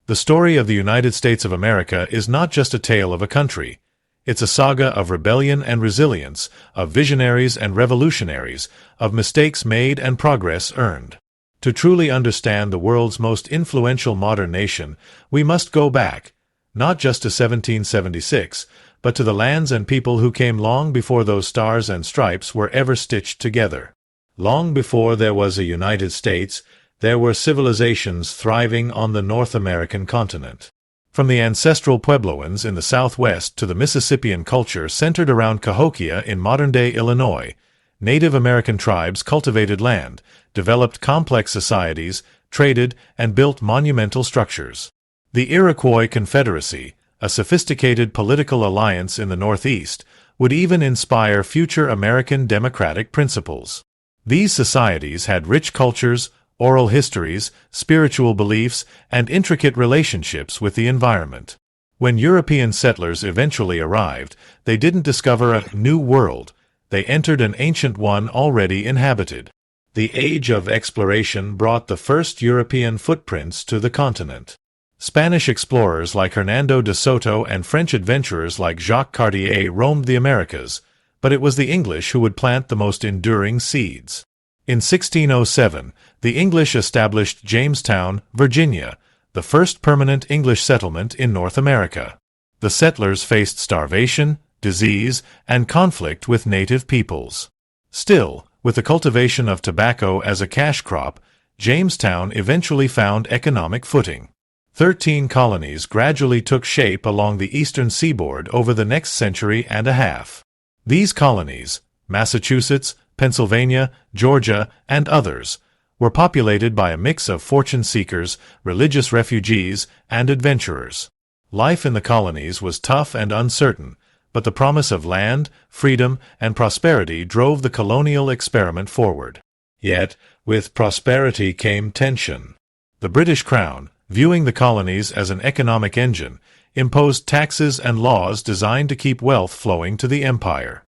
The story of the United States of America is not just a tale of a country. It's a saga of rebellion and resilience, of visionaries and revolutionaries, of mistakes made and progress earned. To truly understand the world's most influential modern nation, we must go back, not just to 1776, but to the lands and people who came long before those stars and stripes were ever stitched together. Long before there was a United States, there were civilizations thriving on the North American continent. From the ancestral Puebloans in the Southwest to the Mississippian culture centered around Cahokia in modern-day Illinois, Native American tribes cultivated land, developed complex societies, traded, and built monumental structures. The Iroquois Confederacy, a sophisticated political alliance in the Northeast, would even inspire future American democratic principles. These societies had rich cultures, oral histories, spiritual beliefs, and intricate relationships with the environment. When European settlers eventually arrived, they didn't discover a new world. They entered an ancient one already inhabited. The age of exploration brought the first European footprints to the continent. Spanish explorers like Hernando de Soto and French adventurers like Jacques Cartier roamed the Americas, but it was the English who would plant the most enduring seeds. In 1607, the English established Jamestown, Virginia, the first permanent English settlement in North America. The settlers faced starvation, disease, and conflict with native peoples. Still, with the cultivation of tobacco as a cash crop, Jamestown eventually found economic footing. 13 colonies gradually took shape along the eastern seaboard over the next century and a half. These colonies, Massachusetts, Pennsylvania, Georgia, and others, were populated by a mix of fortune seekers, religious refugees, and adventurers. Life in the colonies was tough and uncertain, but the promise of land, freedom, and prosperity drove the colonial experiment forward. Yet, with prosperity came tension. The British Crown, viewing the colonies as an economic engine, imposed taxes and laws designed to keep wealth flowing to the empire.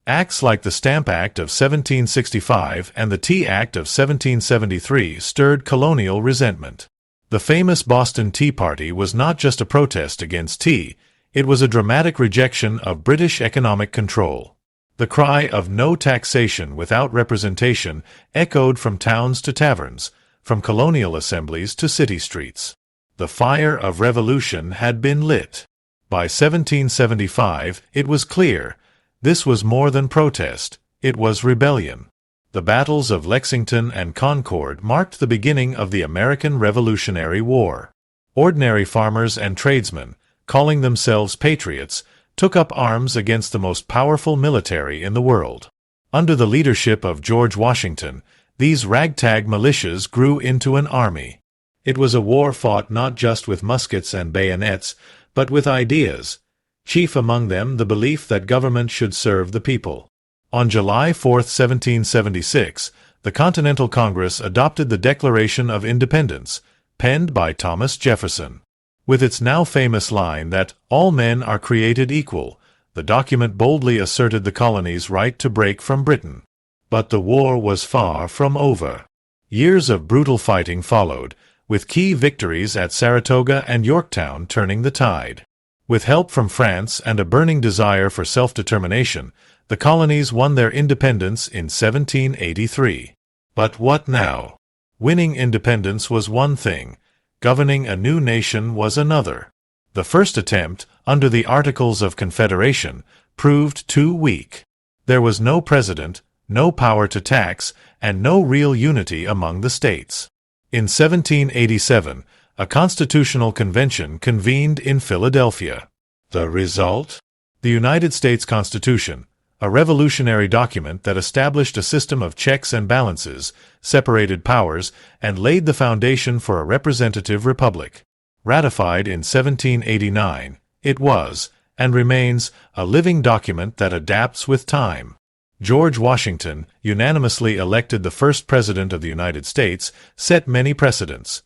Acts like the Stamp Act of 1765 and the Tea Act of 1773 stirred colonial resentment. The famous Boston Tea Party was not just a protest against tea, it was a dramatic rejection of British economic control. The cry of no taxation without representation echoed from towns to taverns, from colonial assemblies to city streets. The fire of revolution had been lit. By 1775, it was clear. This was more than protest, it was rebellion. The battles of Lexington and Concord marked the beginning of the American Revolutionary War. Ordinary farmers and tradesmen, calling themselves patriots, took up arms against the most powerful military in the world. Under the leadership of George Washington, these ragtag militias grew into an army. It was a war fought not just with muskets and bayonets, but with ideas. Chief among them the belief that government should serve the people. On July 4, 1776, the Continental Congress adopted the Declaration of Independence, penned by Thomas Jefferson. With its now famous line that all men are created equal, the document boldly asserted the colony's right to break from Britain. But the war was far from over. Years of brutal fighting followed, with key victories at Saratoga and Yorktown turning the tide. With help from France and a burning desire for self-determination, the colonies won their independence in 1783. But what now? Winning independence was one thing, governing a new nation was another. The first attempt, under the Articles of Confederation, proved too weak. There was no president, no power to tax, and no real unity among the states. In 1787, a constitutional convention convened in Philadelphia. The result? The United States Constitution, a revolutionary document that established a system of checks and balances, separated powers, and laid the foundation for a representative republic. Ratified in 1789, it was, and remains, a living document that adapts with time. George Washington, unanimously elected the first president of the United States, set many precedents.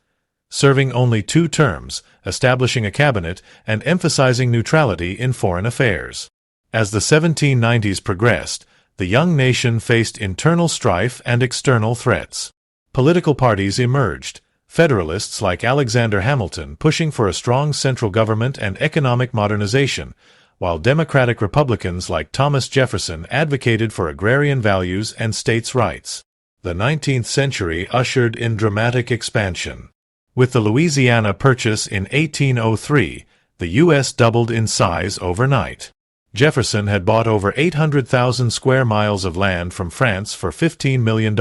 Serving only 2 terms, establishing a cabinet, and emphasizing neutrality in foreign affairs. As the 1790s progressed, the young nation faced internal strife and external threats. Political parties emerged, Federalists like Alexander Hamilton pushing for a strong central government and economic modernization, while Democratic Republicans like Thomas Jefferson advocated for agrarian values and states' rights. The 19th century ushered in dramatic expansion. With the Louisiana Purchase in 1803, the U.S. doubled in size overnight. Jefferson had bought over 800,000 square miles of land from France for $15 million,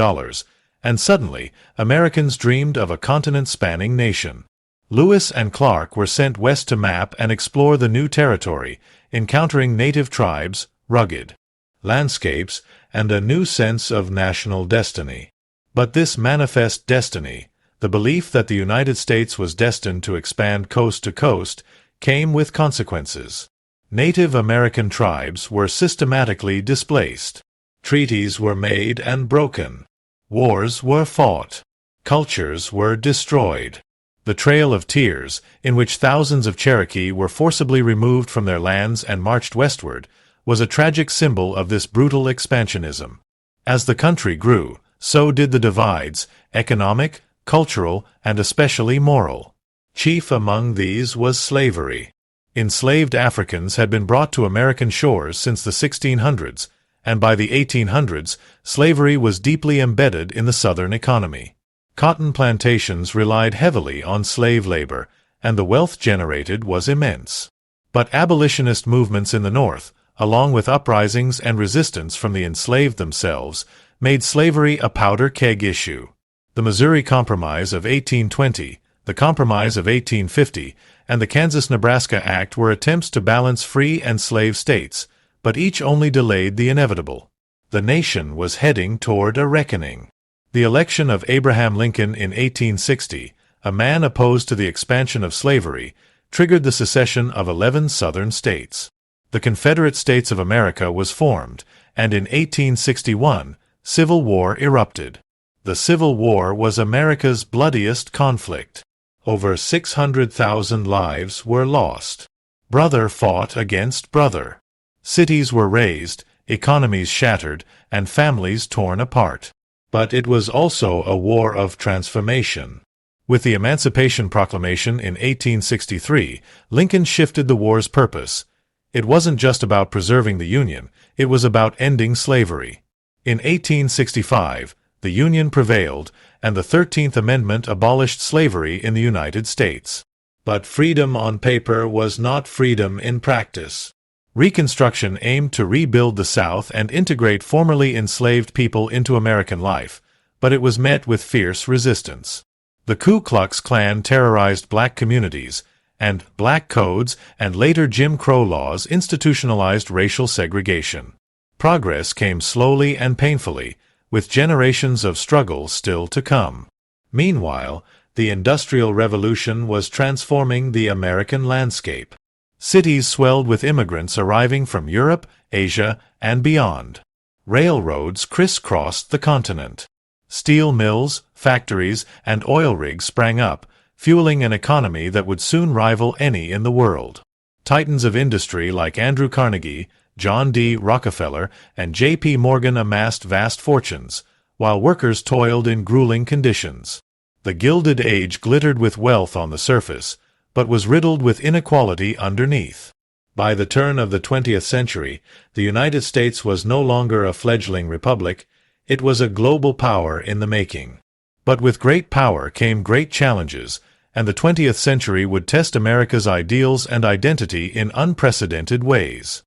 and suddenly, Americans dreamed of a continent-spanning nation. Lewis and Clark were sent west to map and explore the new territory, encountering native tribes, rugged landscapes, and a new sense of national destiny. But this manifest destiny, the belief that the United States was destined to expand coast to coast, came with consequences. Native American tribes were systematically displaced. Treaties were made and broken. Wars were fought. Cultures were destroyed. The Trail of Tears, in which thousands of Cherokee were forcibly removed from their lands and marched westward, was a tragic symbol of this brutal expansionism. As the country grew, so did the divides, economic, cultural, and especially moral. Chief among these was slavery. Enslaved Africans had been brought to American shores since the 1600s, and by the 1800s, slavery was deeply embedded in the Southern economy. Cotton plantations relied heavily on slave labor, and the wealth generated was immense. But abolitionist movements in the North, along with uprisings and resistance from the enslaved themselves, made slavery a powder keg issue. The Missouri Compromise of 1820, the Compromise of 1850, and the Kansas-Nebraska Act were attempts to balance free and slave states, but each only delayed the inevitable. The nation was heading toward a reckoning. The election of Abraham Lincoln in 1860, a man opposed to the expansion of slavery, triggered the secession of 11 Southern states. The Confederate States of America was formed, and in 1861, civil war erupted. The Civil War was America's bloodiest conflict. Over 600,000 lives were lost. Brother fought against brother. Cities were razed, economies shattered, and families torn apart. But it was also a war of transformation. With the Emancipation Proclamation in 1863, Lincoln shifted the war's purpose. It wasn't just about preserving the Union, it was about ending slavery. In 1865, the Union prevailed, and the 13th Amendment abolished slavery in the United States. But freedom on paper was not freedom in practice. Reconstruction aimed to rebuild the South and integrate formerly enslaved people into American life, but it was met with fierce resistance. The Ku Klux Klan terrorized black communities, and black codes and later Jim Crow laws institutionalized racial segregation. Progress came slowly and painfully, with generations of struggle still to come. Meanwhile, the Industrial Revolution was transforming the American landscape. Cities swelled with immigrants arriving from Europe, Asia, and beyond. Railroads crisscrossed the continent. Steel mills, factories, and oil rigs sprang up, fueling an economy that would soon rival any in the world. Titans of industry like Andrew Carnegie, John D. Rockefeller, and J.P. Morgan amassed vast fortunes, while workers toiled in grueling conditions. The Gilded Age glittered with wealth on the surface, but was riddled with inequality underneath. By the turn of the 20th century, the United States was no longer a fledgling republic, it was a global power in the making. But with great power came great challenges, and the 20th century would test America's ideals and identity in unprecedented ways.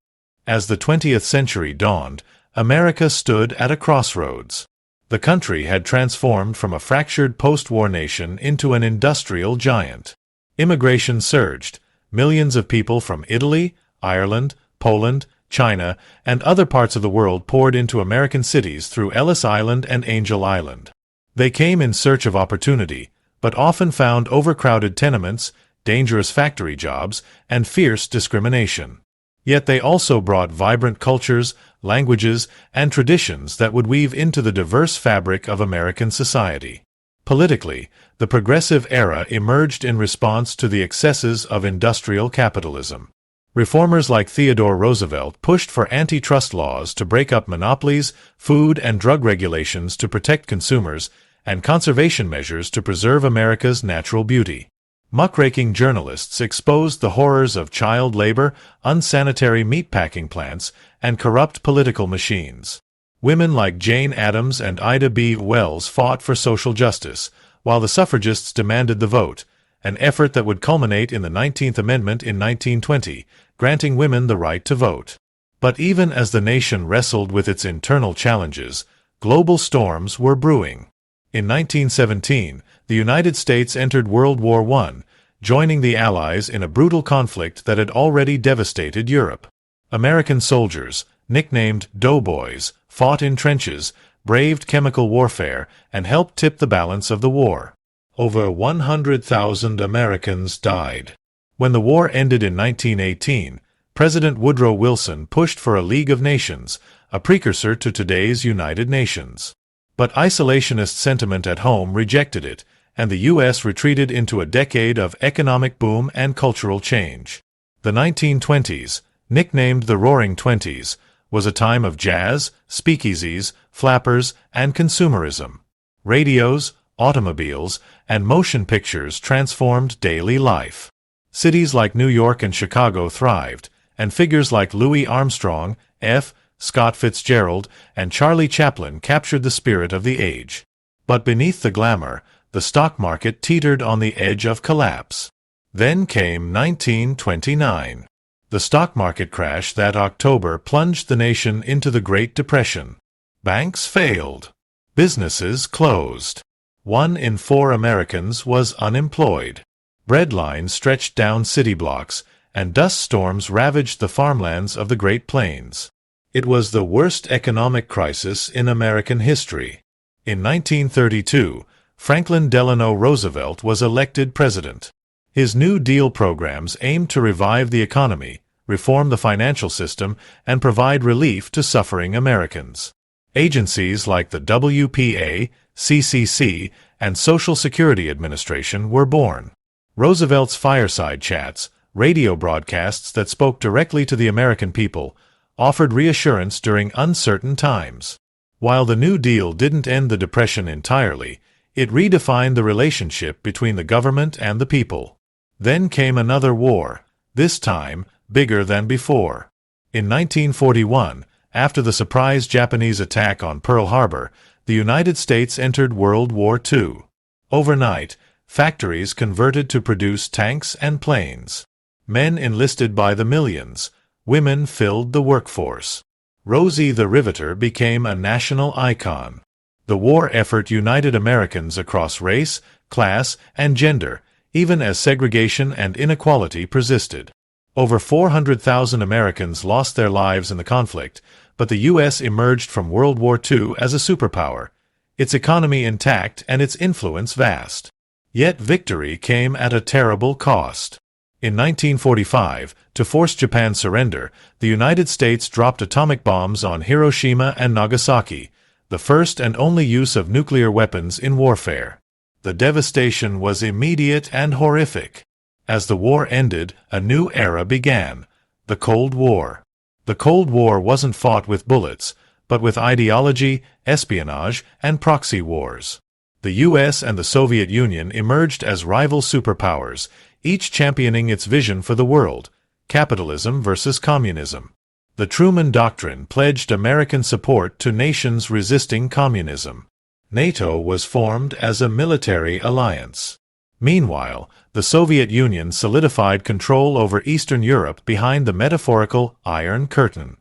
As the 20th century dawned, America stood at a crossroads. The country had transformed from a fractured post-war nation into an industrial giant. Immigration surged. Millions of people from Italy, Ireland, Poland, China, and other parts of the world poured into American cities through Ellis Island and Angel Island. They came in search of opportunity, but often found overcrowded tenements, dangerous factory jobs, and fierce discrimination. Yet they also brought vibrant cultures, languages, and traditions that would weave into the diverse fabric of American society. Politically, the progressive era emerged in response to the excesses of industrial capitalism. Reformers like Theodore Roosevelt pushed for antitrust laws to break up monopolies, food and drug regulations to protect consumers, and conservation measures to preserve America's natural beauty. Muckraking journalists exposed the horrors of child labor, unsanitary meatpacking plants, and corrupt political machines. Women like Jane Addams and Ida B. Wells fought for social justice, while the suffragists demanded the vote, an effort that would culminate in the 19th Amendment in 1920, granting women the right to vote. But even as the nation wrestled with its internal challenges, global storms were brewing. In 1917, the United States entered World War I, joining the Allies in a brutal conflict that had already devastated Europe. American soldiers, nicknamed doughboys, fought in trenches, braved chemical warfare, and helped tip the balance of the war. Over 100,000 Americans died. When the war ended in 1918, President Woodrow Wilson pushed for a League of Nations, a precursor to today's United Nations. But isolationist sentiment at home rejected it, and the U.S. retreated into a decade of economic boom and cultural change. The 1920s, nicknamed the Roaring Twenties, was a time of jazz, speakeasies, flappers, and consumerism. Radios, automobiles, and motion pictures transformed daily life. Cities like New York and Chicago thrived, and figures like Louis Armstrong, F. Scott Fitzgerald, and Charlie Chaplin captured the spirit of the age. But beneath the glamour, the stock market teetered on the edge of collapse. Then came 1929. The stock market crash that October plunged the nation into the Great Depression. Banks failed. Businesses closed. 1 in 4 Americans was unemployed. Bread lines stretched down city blocks, and dust storms ravaged the farmlands of the Great Plains. It was the worst economic crisis in American history. In 1932, Franklin Delano Roosevelt was elected president. His New Deal programs aimed to revive the economy, reform the financial system, and provide relief to suffering Americans. Agencies like the WPA, CCC, and Social Security Administration were born. Roosevelt's fireside chats, radio broadcasts that spoke directly to the American people, offered reassurance during uncertain times. While the New Deal didn't end the Depression entirely, it redefined the relationship between the government and the people. Then came another war, this time bigger than before. In 1941, after the surprise Japanese attack on Pearl Harbor, the United States entered World War II. Overnight, factories converted to produce tanks and planes. Men enlisted by the millions. Women filled the workforce. Rosie the Riveter became a national icon. The war effort united Americans across race, class, and gender, even as segregation and inequality persisted. Over 400,000 Americans lost their lives in the conflict, but the U.S. emerged from World War II as a superpower, its economy intact and its influence vast. Yet victory came at a terrible cost. In 1945, to force Japan's surrender, the United States dropped atomic bombs on Hiroshima and Nagasaki, the first and only use of nuclear weapons in warfare. The devastation was immediate and horrific. As the war ended, a new era began, the Cold War. The Cold War wasn't fought with bullets, but with ideology, espionage, and proxy wars. The U.S. and the Soviet Union emerged as rival superpowers, each championing its vision for the world, capitalism versus communism. The Truman Doctrine pledged American support to nations resisting communism. NATO was formed as a military alliance. Meanwhile, the Soviet Union solidified control over Eastern Europe behind the metaphorical Iron Curtain.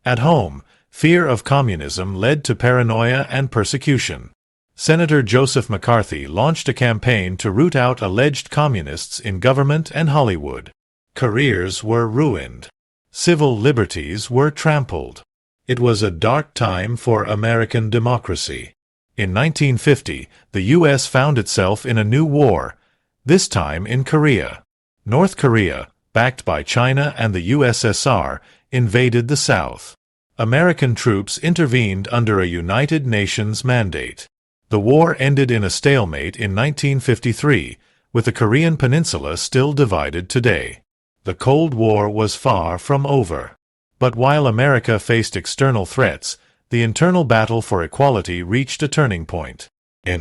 At home, fear of communism led to paranoia and persecution. Senator Joseph McCarthy launched a campaign to root out alleged communists in government and Hollywood. Careers were ruined. Civil liberties were trampled. It was a dark time for American democracy. In 1950, the U.S. found itself in a new war, this time in Korea. North Korea, backed by China and the USSR, invaded the South. American troops intervened under a United Nations mandate. The war ended in a stalemate in 1953, with the Korean peninsula still divided today. The Cold War was far from over. But while America faced external threats, the internal battle for equality reached a turning point. In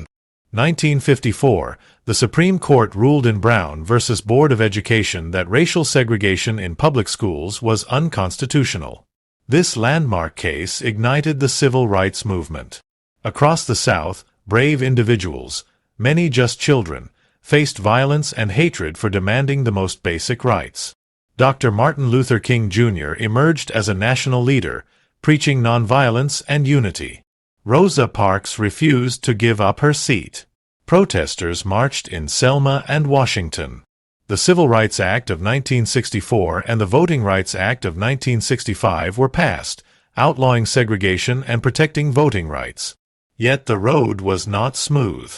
1954, the Supreme Court ruled in Brown v. Board of Education that racial segregation in public schools was unconstitutional. This landmark case ignited the civil rights movement. Across the South, brave individuals, many just children, faced violence and hatred for demanding the most basic rights. Dr. Martin Luther King Jr. emerged as a national leader, preaching nonviolence and unity. Rosa Parks refused to give up her seat. Protesters marched in Selma and Washington. The Civil Rights Act of 1964 and the Voting Rights Act of 1965 were passed, outlawing segregation and protecting voting rights. Yet the road was not smooth.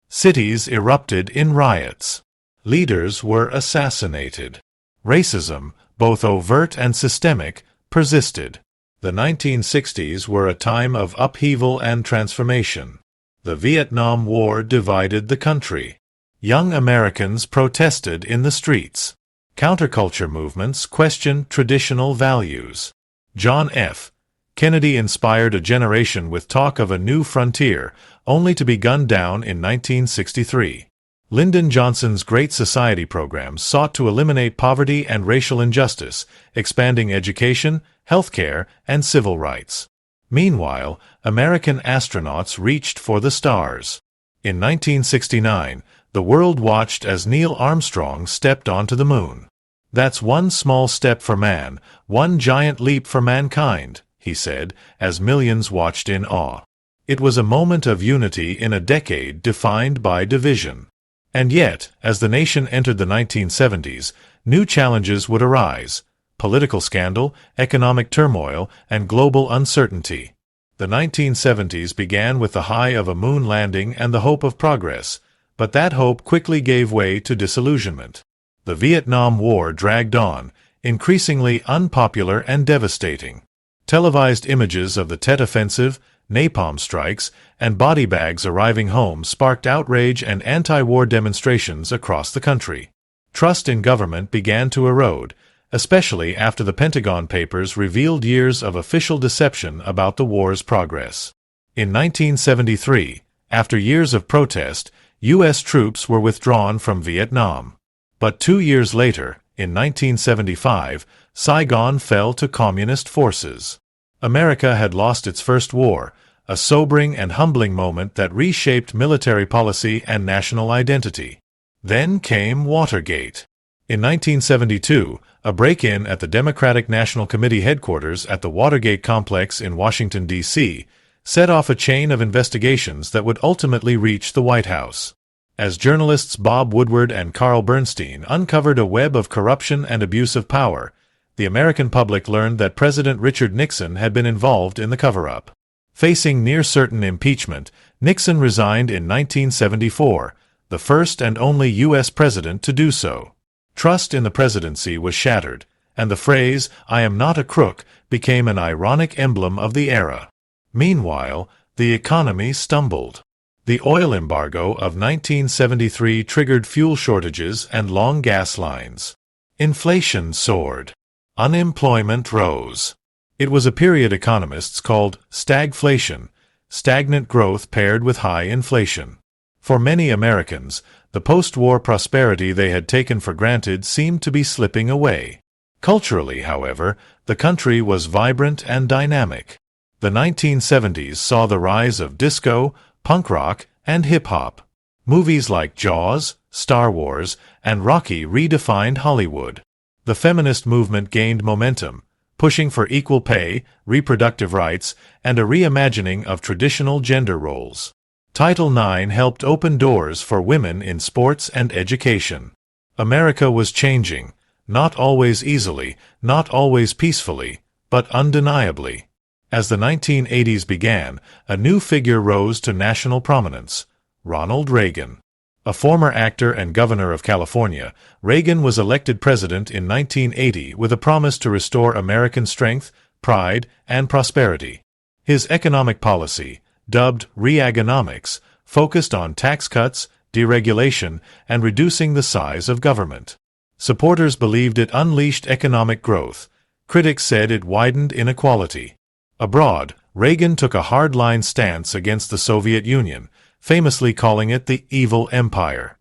Cities erupted in riots. Leaders were assassinated. Racism, both overt and systemic, persisted. The 1960s were a time of upheaval and transformation. The Vietnam War divided the country. Young Americans protested in the streets. Counterculture movements questioned traditional values. John F. Kennedy inspired a generation with talk of a new frontier, only to be gunned down in 1963. Lyndon Johnson's Great Society programs sought to eliminate poverty and racial injustice, expanding education, healthcare, and civil rights. Meanwhile, American astronauts reached for the stars. In 1969, the world watched as Neil Armstrong stepped onto the moon. "That's one small step for man, one giant leap for mankind," he said, as millions watched in awe. It was a moment of unity in a decade defined by division. And yet, as the nation entered the 1970s, new challenges would arise: political scandal, economic turmoil, and global uncertainty. The 1970s began with the high of a moon landing and the hope of progress, but that hope quickly gave way to disillusionment. The Vietnam War dragged on, increasingly unpopular and devastating. Televised images of the Tet Offensive, napalm strikes, and body bags arriving home sparked outrage and anti-war demonstrations across the country. Trust in government began to erode, especially after the Pentagon Papers revealed years of official deception about the war's progress. In 1973, after years of protest, U.S. troops were withdrawn from Vietnam. But 2 years later, in 1975, Saigon fell to communist forces. America had lost its first war, a sobering and humbling moment that reshaped military policy and national identity. Then came Watergate. In 1972, a break-in at the Democratic National Committee headquarters at the Watergate complex in Washington, D.C., set off a chain of investigations that would ultimately reach the White House. As journalists Bob Woodward and Carl Bernstein uncovered a web of corruption and abuse of power, the American public learned that President Richard Nixon had been involved in the cover-up. Facing near-certain impeachment, Nixon resigned in 1974, the first and only U.S. president to do so. Trust in the presidency was shattered, and the phrase, "I am not a crook," became an ironic emblem of the era. Meanwhile, the economy stumbled. The oil embargo of 1973 triggered fuel shortages and long gas lines. Inflation soared. Unemployment rose. It was a period economists called stagflation, stagnant growth paired with high inflation. For many Americans, the post-war prosperity they had taken for granted seemed to be slipping away. Culturally, however, the country was vibrant and dynamic. The 1970s saw the rise of disco, punk rock, and hip-hop. Movies like Jaws, Star Wars, and Rocky redefined Hollywood. The feminist movement gained momentum, pushing for equal pay, reproductive rights, and a reimagining of traditional gender roles. Title IX helped open doors for women in sports and education. America was changing, not always easily, not always peacefully, but undeniably. As the 1980s began, a new figure rose to national prominence: Ronald Reagan. A former actor and governor of California, Reagan was elected president in 1980 with a promise to restore American strength, pride, and prosperity. His economic policy, dubbed Reaganomics, focused on tax cuts, deregulation, and reducing the size of government. Supporters believed it unleashed economic growth. Critics said it widened inequality. Abroad, Reagan took a hardline stance against the Soviet Union, famously calling it the evil empire.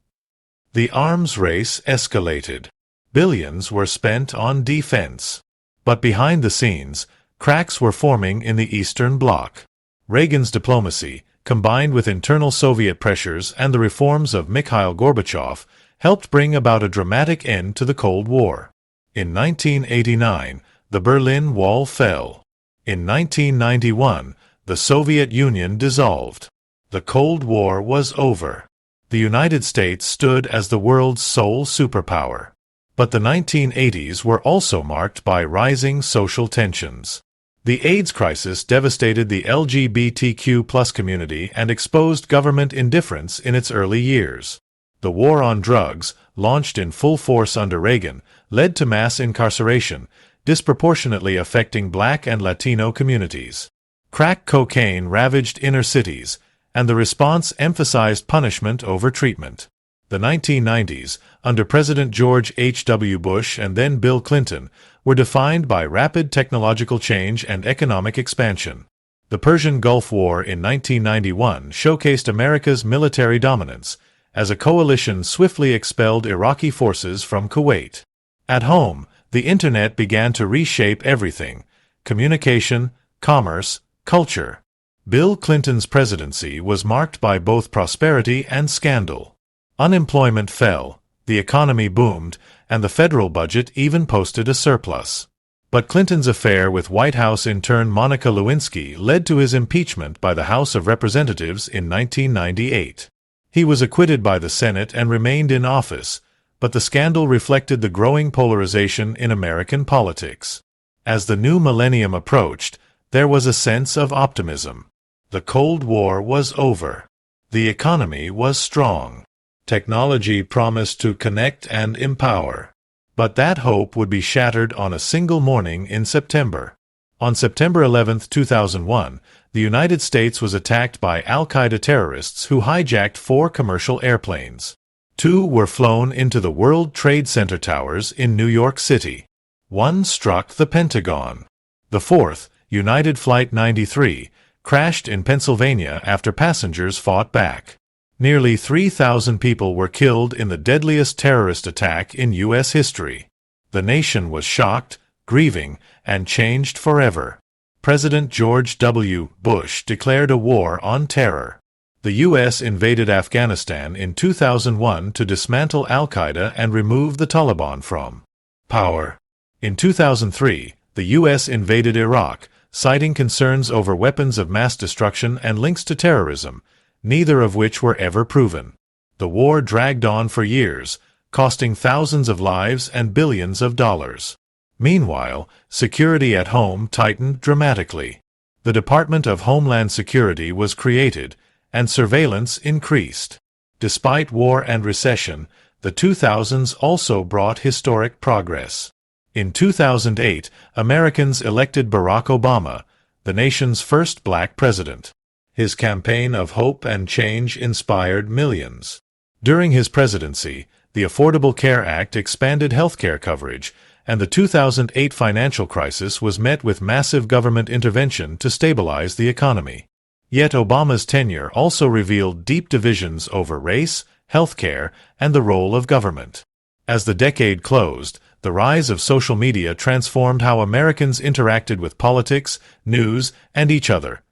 The arms race escalated. Billions were spent on defense. But behind the scenes, cracks were forming in the Eastern Bloc. Reagan's diplomacy, combined with internal Soviet pressures and the reforms of Mikhail Gorbachev, helped bring about a dramatic end to the Cold War. In 1989, the Berlin Wall fell. In 1991, the Soviet Union dissolved. The Cold War was over. The United States stood as the world's sole superpower. But the 1980s were also marked by rising social tensions. The AIDS crisis devastated the LGBTQ+ community and exposed government indifference in its early years. The war on drugs, launched in full force under Reagan, led to mass incarceration, disproportionately affecting Black and Latino communities. Crack cocaine ravaged inner cities, and the response emphasized punishment over treatment. The 1990s, under President George H.W. Bush and then Bill Clinton, were defined by rapid technological change and economic expansion. The Persian Gulf War in 1991 showcased America's military dominance, as a coalition swiftly expelled Iraqi forces from Kuwait. At home, the Internet began to reshape everything: communication, commerce, culture. Bill Clinton's presidency was marked by both prosperity and scandal. Unemployment fell, the economy boomed, and the federal budget even posted a surplus. But Clinton's affair with White House intern Monica Lewinsky led to his impeachment by the House of Representatives in 1998. He was acquitted by the Senate and remained in office, but the scandal reflected the growing polarization in American politics. As the new millennium approached, there was a sense of optimism. The Cold War was over. The economy was strong. Technology promised to connect and empower. But that hope would be shattered on a single morning in September. On September 11, 2001, the United States was attacked by Al-Qaeda terrorists who hijacked 4 commercial airplanes. 2 were flown into the World Trade Center towers in New York City. 1 struck the Pentagon. The 4th, United Flight 93, crashed in Pennsylvania after passengers fought back. Nearly 3,000 people were killed in the deadliest terrorist attack in U.S. history. The nation was shocked, grieving, and changed forever. President George W. Bush declared a war on terror. The U.S. invaded Afghanistan in 2001 to dismantle Al-Qaeda and remove the Taliban from power. In 2003, the U.S. invaded Iraq, citing concerns over weapons of mass destruction and links to terrorism, neither of which were ever proven. The war dragged on for years, costing thousands of lives and billions of dollars. Meanwhile, security at home tightened dramatically. The Department of Homeland Security was created, and surveillance increased. Despite war and recession, the 2000s also brought historic progress. In 2008, Americans elected Barack Obama, the nation's first black president. His campaign of hope and change inspired millions. During his presidency, the Affordable Care Act expanded healthcare coverage, and the 2008 financial crisis was met with massive government intervention to stabilize the economy. Yet Obama's tenure also revealed deep divisions over race, healthcare, and the role of government. As the decade closed, the rise of social media transformed how Americans interacted with politics, news, and each other,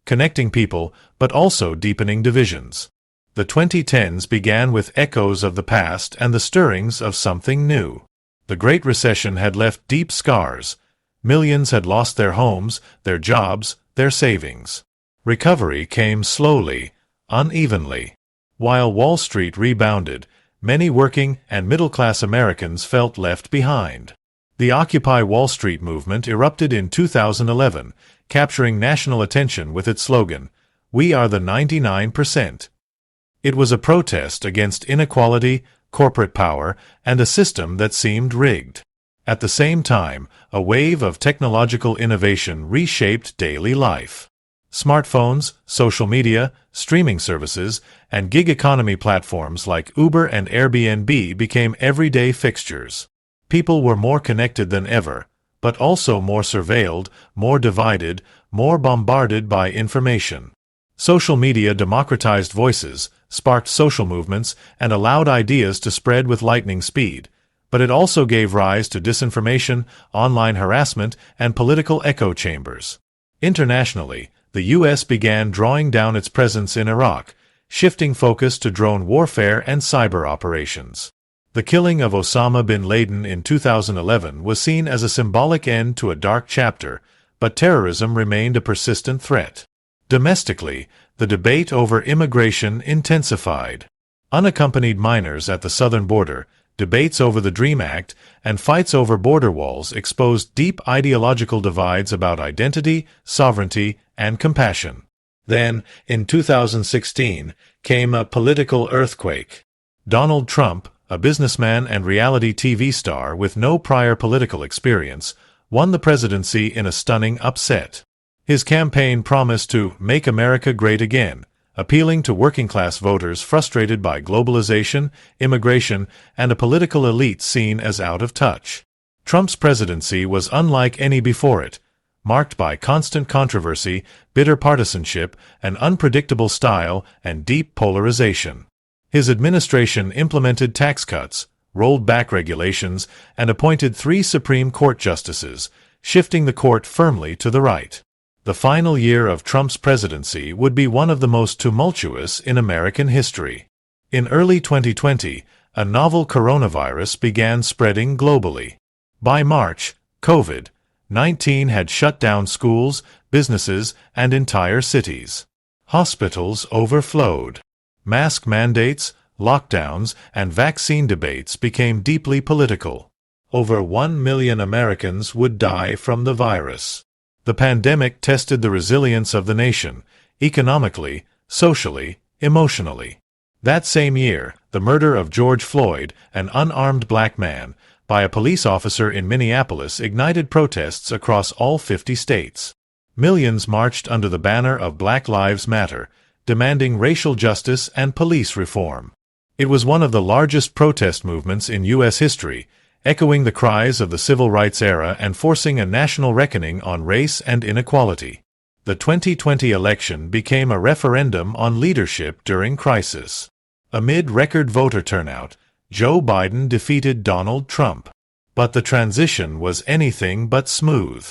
connecting people but also deepening divisions. The 2010s began with echoes of the past and the stirrings of something new. The Great Recession had left deep scars. Millions had lost their homes, their jobs, their savings. Recovery came slowly, unevenly. While Wall Street rebounded, many working and middle-class Americans felt left behind. The Occupy Wall Street movement erupted in 2011, capturing national attention with its slogan, "We are the 99%. It was a protest against inequality, corporate power, and a system that seemed rigged. At the same time, a wave of technological innovation reshaped daily life. Smartphones, social media, streaming services, and gig economy platforms like Uber and Airbnb became everyday fixtures. People were more connected than ever, but also more surveilled, more divided, more bombarded by information. Social media democratized voices, sparked social movements, and allowed ideas to spread with lightning speed. But it also gave rise to disinformation, online harassment, and political echo chambers. Internationally, the U.S. began drawing down its presence in Iraq, shifting focus to drone warfare and cyber operations. The killing of Osama bin Laden in 2011 was seen as a symbolic end to a dark chapter, but terrorism remained a persistent threat. Domestically, the debate over immigration intensified. Unaccompanied minors at the southern border, debates over the DREAM Act, and fights over border walls exposed deep ideological divides about identity, sovereignty, and compassion. Then, in 2016, came a political earthquake. Donald Trump, a businessman and reality TV star with no prior political experience, won the presidency in a stunning upset. His campaign promised to make America great again, appealing to working-class voters frustrated by globalization, immigration, and a political elite seen as out of touch. Trump's presidency was unlike any before it, marked by constant controversy, bitter partisanship, an unpredictable style, and deep polarization. His administration implemented tax cuts, rolled back regulations, and appointed 3 Supreme Court justices, shifting the court firmly to the right. The final year of Trump's presidency would be one of the most tumultuous in American history. In early 2020, a novel coronavirus began spreading globally. By March, COVID-19 had shut down schools, businesses, and entire cities. Hospitals overflowed. Mask mandates, lockdowns, and vaccine debates became deeply political. Over 1 million Americans would die from the virus. The pandemic tested the resilience of the nation, economically, socially, emotionally. That same year, the murder of George Floyd, an unarmed black man, by a police officer in Minneapolis ignited protests across all 50 states. Millions marched under the banner of Black Lives Matter, demanding racial justice and police reform. It was one of the largest protest movements in U.S. history, echoing the cries of the civil rights era and forcing a national reckoning on race and inequality. The 2020 election became a referendum on leadership during crisis. Amid record voter turnout, Joe Biden defeated Donald Trump. But the transition was anything but smooth.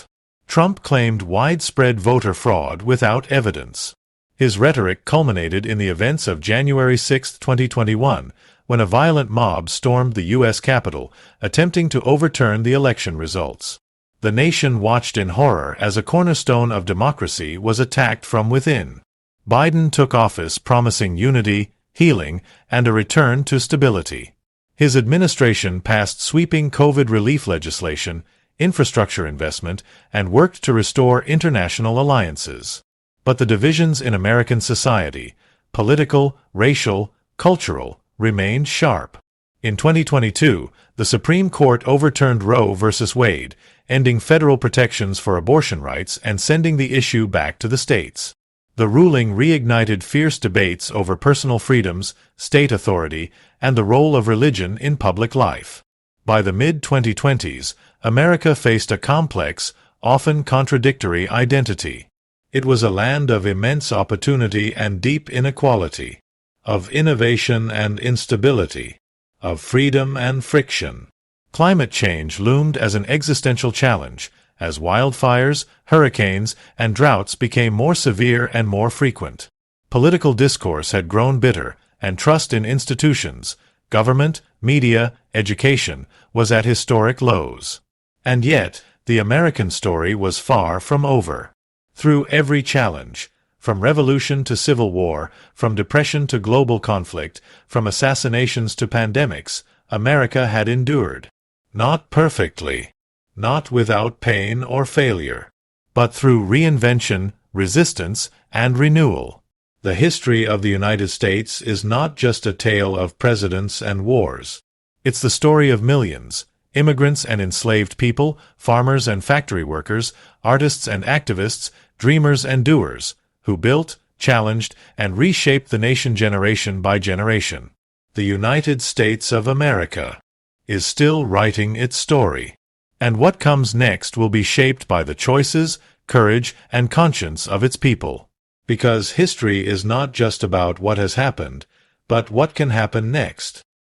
Trump claimed widespread voter fraud without evidence. His rhetoric culminated in the events of January 6, 2021, when a violent mob stormed the U.S. Capitol, attempting to overturn the election results. The nation watched in horror as a cornerstone of democracy was attacked from within. Biden took office promising unity, healing, and a return to stability. His administration passed sweeping COVID relief legislation, infrastructure investment, and worked to restore international alliances. But the divisions in American society, political, racial, cultural, remained sharp. In 2022, the Supreme Court overturned Roe v. Wade, ending federal protections for abortion rights and sending the issue back to the states. The ruling reignited fierce debates over personal freedoms, state authority, and the role of religion in public life. By the mid-2020s, America faced a complex, often contradictory identity. It was a land of immense opportunity and deep inequality, of innovation and instability, of freedom and friction. Climate change loomed as an existential challenge, as wildfires, hurricanes, and droughts became more severe and more frequent. Political discourse had grown bitter, and trust in institutions, government, media, education, was at historic lows. And yet, the American story was far from over. Through every challenge, from revolution to civil war, from depression to global conflict, from assassinations to pandemics, America had endured. Not perfectly, not without pain or failure, but through reinvention, resistance, and renewal. The history of the United States is not just a tale of presidents and wars. It's the story of millions, immigrants and enslaved people, farmers and factory workers, artists and activists, dreamers and doers, who built, challenged, and reshaped the nation generation by generation. The United States of America is still writing its story. And what comes next will be shaped by the choices, courage, and conscience of its people. Because history is not just about what has happened, but what can happen next.